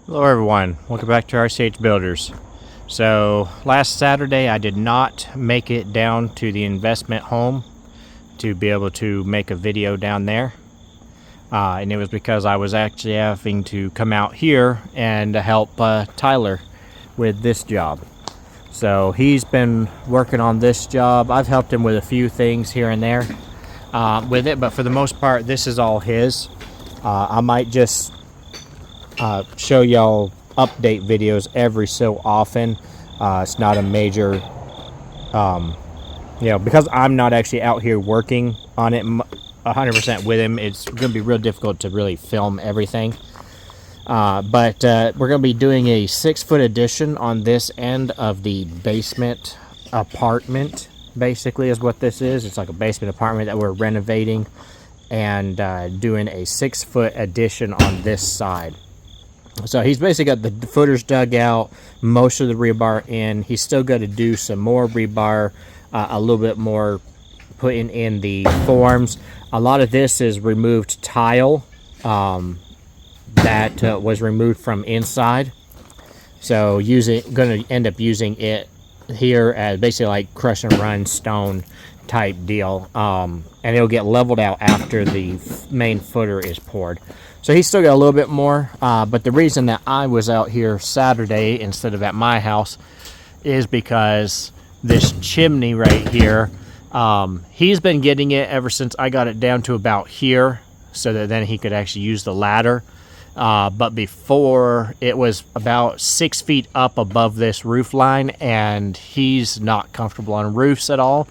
Hello everyone, welcome back to RCH Builders. So last Saturday I did not make it down to the investment home to be able to make a video down there. And it was because I was actually having to come out here and help Tyler with this job. So he's been working on this job. I've helped him with a few things here and there with it, but for the most part this is all his. I might just show y'all update videos every so often. It's not a major, because I'm not actually out here working on it 100% with him. It's going to be real difficult to really film everything. But we're going to be doing a 6-foot addition on this end of the basement apartment, basically is what this is. It's like a basement apartment that we're renovating and doing a 6-foot addition on this side. So he's basically got the footers dug out, most of the rebar in. He's still got to do some more rebar, a little bit more putting in the forms. A lot of this is removed tile that was removed from inside. So going to end up using it here as basically like crush and run stone type deal. And it'll get leveled out after the main footer is poured. So he's still got a little bit more, but the reason that I was out here Saturday instead of at my house is because this chimney right here, he's been getting it ever since I got it down to about here so that then he could actually use the ladder. But before, it was about 6 feet up above this roof line, and he's not comfortable on roofs at all.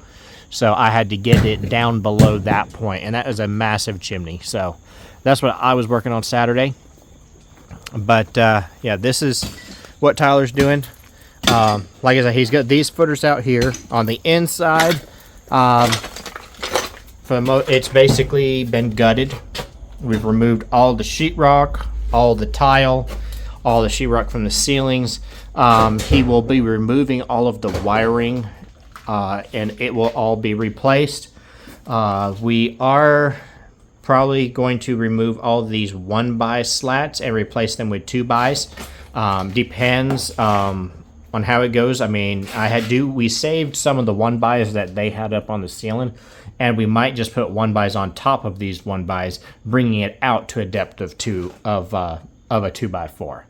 So I had to get it down below that point, and that is a massive chimney. So that's what I was working on Saturday. But yeah, this is what Tyler's doing. Like I said, he's got these footers out here on the inside. It's basically been gutted. We've removed all the sheetrock, all the tile, all the sheetrock from the ceilings. He will be removing all of the wiring, and it will all be replaced. We are probably going to remove all of these 1x slats and replace them with 2x's. Depends on how it goes. I mean, we saved some of the 1x's that they had up on the ceiling, and we might just put 1x's on top of these 1x's, bringing it out to a depth of a 2x4.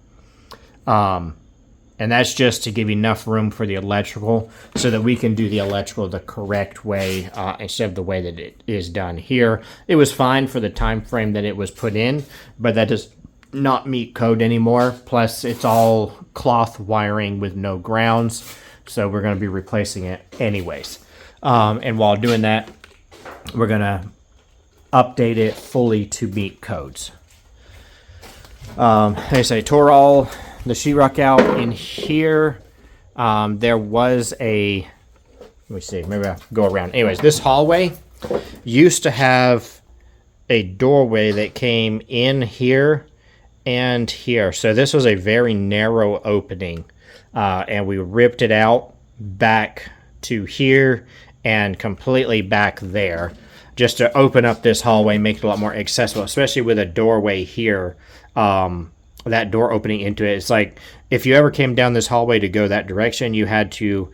And that's just to give enough room for the electrical so that we can do the electrical the correct way instead of the way that it is done here. It was fine for the time frame that it was put in, but that does not meet code anymore. Plus, it's all cloth wiring with no grounds, so we're going to be replacing it anyways. And while doing that, we're going to update it fully to meet codes. Like I say, tore all the sheetrock out in here. There was let me see, maybe I'll go around. Anyways, this hallway used to have a doorway that came in here and here. So this was a very narrow opening, and we ripped it out back to here and completely back there just to open up this hallway, make it a lot more accessible, especially with a doorway here. That door opening into it. It's like if you ever came down this hallway to go that direction, you had to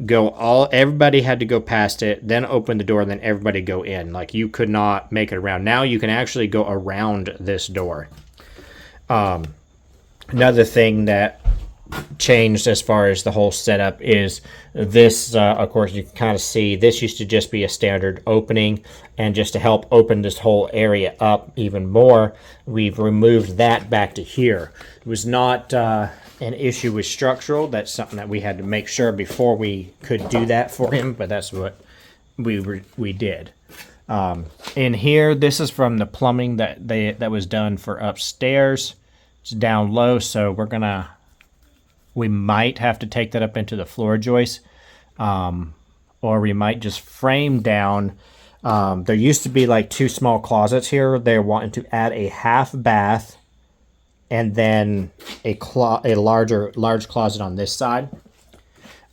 everybody had to go past it, then open the door, then everybody go in. Like you could not make it around. Now you can actually go around this door. Another thing that changed as far as the whole setup is this, of course you can kind of see this used to just be a standard opening, and just to help open this whole area up even more, we've removed that back to here. It was not an issue with structural. That's something that we had to make sure before we could do that for him, but that's what we did. In here, this is from the plumbing that was done for upstairs. It's down low, so we might have to take that up into the floor joist, or we might just frame down. There used to be like 2 small closets here. They're wanting to add a half bath and then a large closet on this side.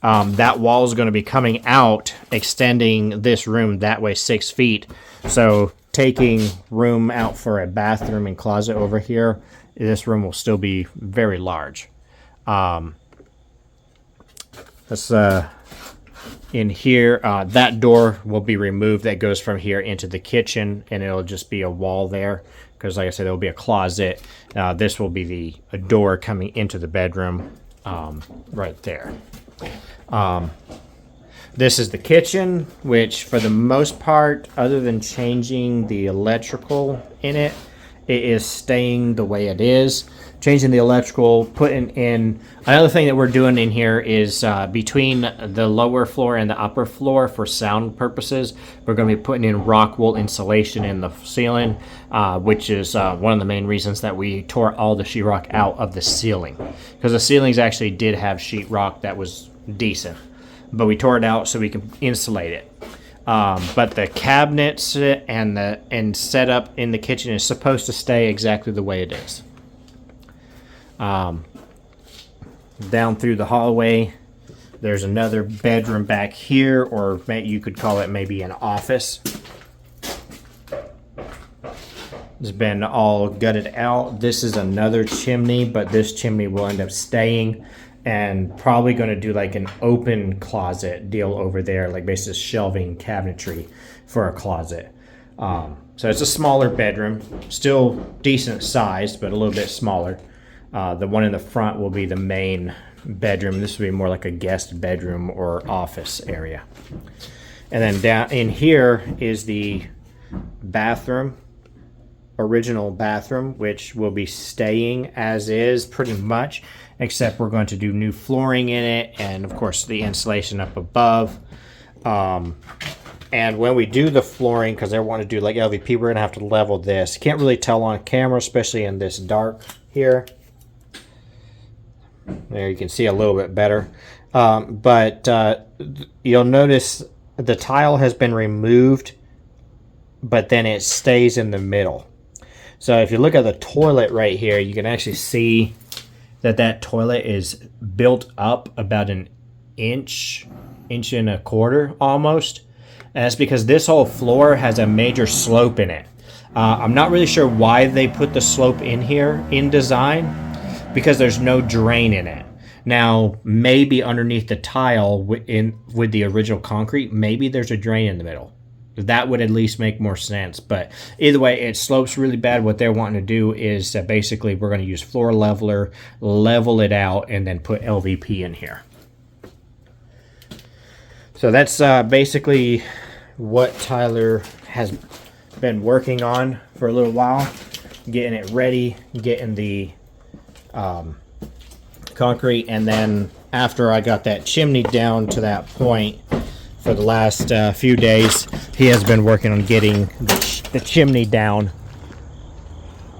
That wall is going to be coming out, extending this room that way 6 feet. So taking room out for a bathroom and closet over here, this room will still be very large. Let's in here, that door will be removed that goes from here into the kitchen, and it'll just be a wall there because, like I said, there will be a closet. This will be a door coming into the bedroom right there. This is the kitchen, which for the most part, other than changing the electrical in it, it is staying the way it is. Changing the electrical, putting in... Another thing that we're doing in here is between the lower floor and the upper floor for sound purposes, we're going to be putting in rock wool insulation in the ceiling, which is one of the main reasons that we tore all the sheetrock out of the ceiling. Because the ceilings actually did have sheetrock that was decent, but we tore it out so we can insulate it. But the cabinets and setup in the kitchen is supposed to stay exactly the way it is. Down through the hallway, there's another bedroom back here, or you could call it maybe an office. It's been all gutted out. This is another chimney, but this chimney will end up staying, and probably going to do like an open closet deal over there, like basically shelving cabinetry for a closet. So it's a smaller bedroom, still decent sized, but a little bit smaller. The one in the front will be the main bedroom. This will be more like a guest bedroom or office area. And then down in here is the bathroom, original bathroom, which will be staying as is pretty much, except we're going to do new flooring in it, and of course the insulation up above. And when we do the flooring, because I want to do like LVP, we're going to have to level this. You can't really tell on camera, especially in this dark here. There you can see a little bit better. But you'll notice the tile has been removed, but then it stays in the middle. So if you look at the toilet right here, you can actually see that toilet is built up about an inch and a quarter almost. And that's because this whole floor has a major slope in it. I'm not really sure why they put the slope in here in design, because there's no drain in it. Now, maybe underneath the tile with the original concrete, maybe there's a drain in the middle. That would at least make more sense. But either way, it slopes really bad. What they're wanting to do is basically we're going to use floor leveler, level it out, and then put LVP in here. So that's basically what Tyler has been working on for a little while. Getting it ready, getting the concrete, and then after I got that chimney down to that point for the last few days, he has been working on getting the chimney down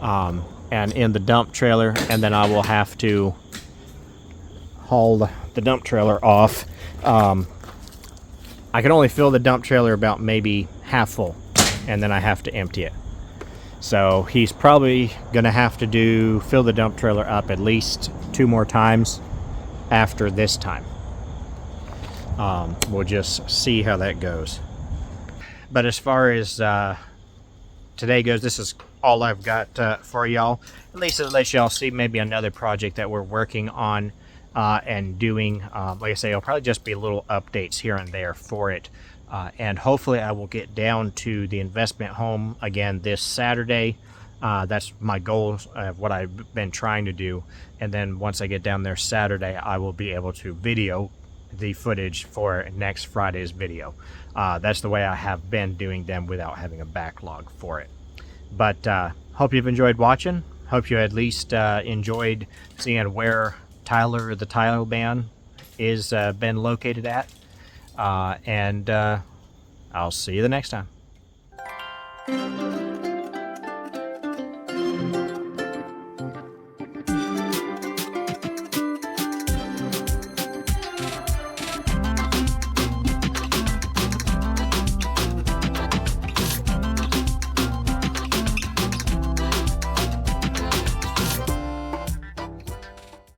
and in the dump trailer, and then I will have to haul the dump trailer off. I can only fill the dump trailer about maybe half full, and then I have to empty it. So he's probably gonna have to fill the dump trailer up at least 2 more times after this time. We'll just see how that goes. But as far as today goes, this is all I've got for y'all. At least it lets y'all see maybe another project that we're working on and doing. Like I say, it'll probably just be little updates here and there for it. And hopefully I will get down to the investment home again this Saturday. That's my goal of what I've been trying to do. And then once I get down there Saturday, I will be able to video the footage for next Friday's video. That's the way I have been doing them without having a backlog for it. But hope you've enjoyed watching. Hope you at least enjoyed seeing where Tyler the Tile Man is been located at. And I'll see you the next time.